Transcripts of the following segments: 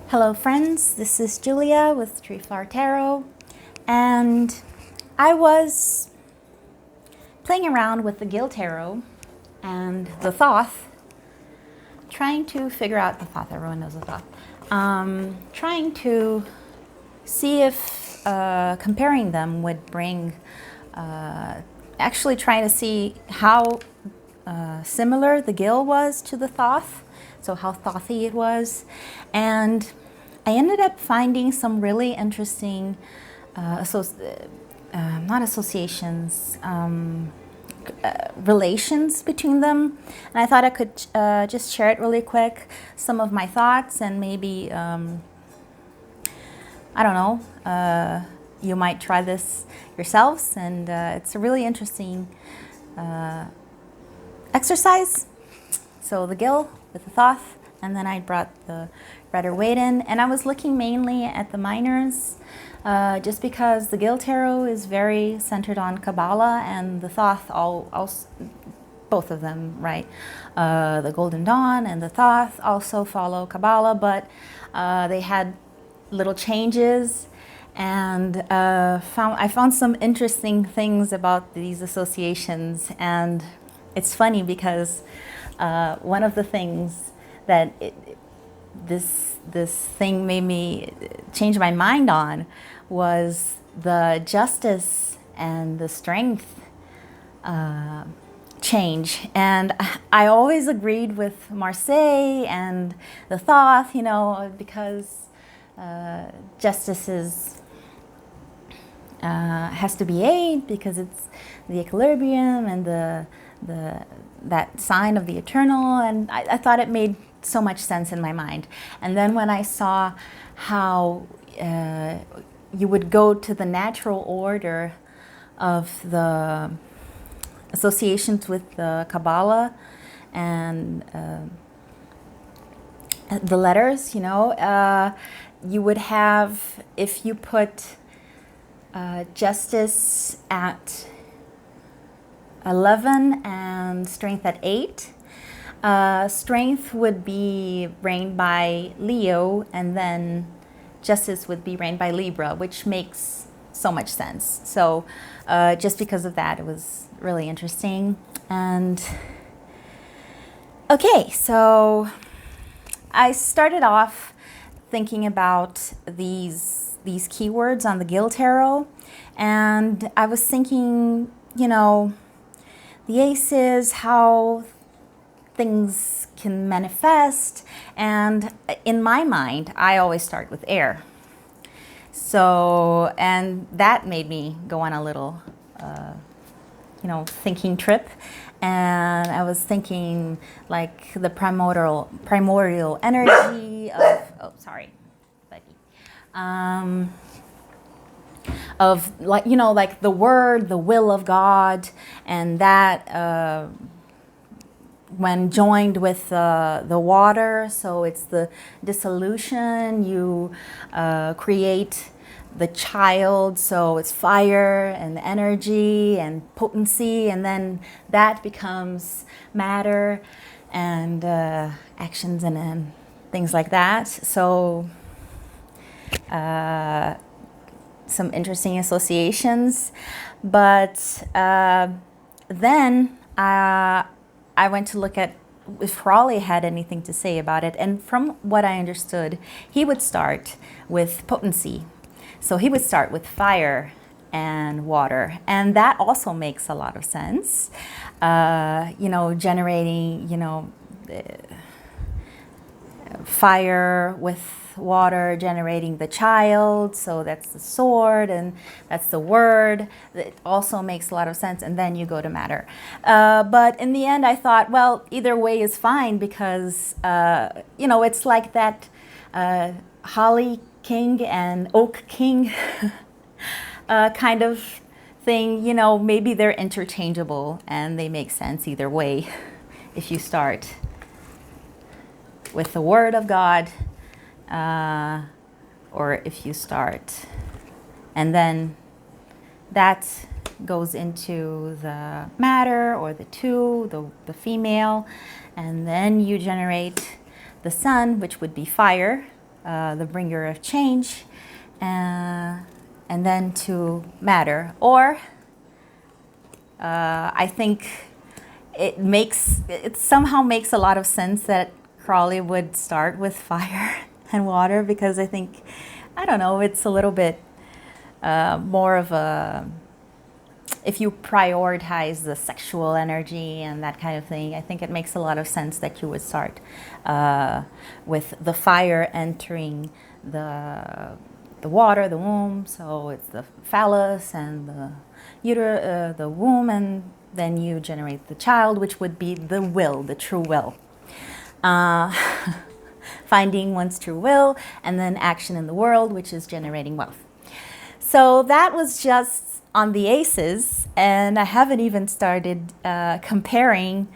Hello friends, this is Julia with Tree Flower Tarot, and I was playing around with the Gill Tarot and the Thoth, trying to figure out the Thoth. Everyone knows the Thoth. Trying to see if comparing them would bring, actually trying to see how similar the Gill was to the Thoth. So how Thothy it was. And I ended up finding some really interesting, not associations, relations between them. And I thought I could just share it really quick, some of my thoughts, and maybe, I don't know, you might try this yourselves. And it's a really interesting exercise. So the Gill with the Thoth, and then I brought the Waite in, and I was looking mainly at the minors, just because the Gill Tarot is very centered on Kabbalah, and the Thoth, both of them, right? The Golden Dawn and the Thoth also follow Kabbalah, but they had little changes, and I found some interesting things about these associations. And it's funny because one of the things that this thing made me change my mind on was the justice and the strength change. And I always agreed with Marseille and the Thoth, you know, because justice has to be 8 because it's the equilibrium and that sign of the eternal, and I thought it made so much sense in my mind. And then when I saw how you would go to the natural order of the associations with the Kabbalah and the letters, you know, you would have, if you put justice at 11 and strength at 8. Strength would be reigned by Leo, and then justice would be reigned by Libra, which makes so much sense. So just because of that, it was really interesting. And okay, so I started off thinking about these keywords on the Gill Tarot, and I was thinking, you know, the aces, how things can manifest. And in my mind, I always start with air. So, and that made me go on a little, you know, thinking trip. And I was thinking like the primordial energy of, of, like, you know, like the word, the will of God, and that when joined with the water, so it's the dissolution, you create the child, so it's fire and energy and potency, and then that becomes matter and actions and things like that. So some interesting associations. But then I went to look at if Raleigh had anything to say about it. And from what I understood, he would start with potency. So he would start with fire and water. And that also makes a lot of sense. You know, generating, you know, fire with water, generating the child, so that's the sword, and that's the word. It also makes a lot of sense, and then you go to matter. But in the end, I thought, well, either way is fine, because you know, it's like that Holly King and Oak King kind of thing. You know, maybe they're interchangeable and they make sense either way if you start with the Word of God, or if you start, and then that goes into the matter, or the two, the female, and then you generate the sun, which would be fire, the bringer of change, and then to matter. Or I think it somehow makes a lot of sense that Crowley would start with fire and water, because I think, I don't know, it's a little bit more of a, if you prioritize the sexual energy and that kind of thing, I think it makes a lot of sense that you would start with the fire entering the water, the womb. So it's the phallus and the uterus, the womb, and then you generate the child, which would be the will, the true will. Finding one's true will, and then action in the world, which is generating wealth. So that was just on the aces, and I haven't even started comparing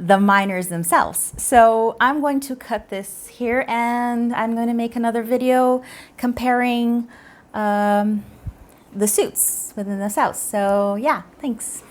the minors themselves. So I'm going to cut this here, and I'm going to make another video comparing the suits within this house. So yeah, thanks.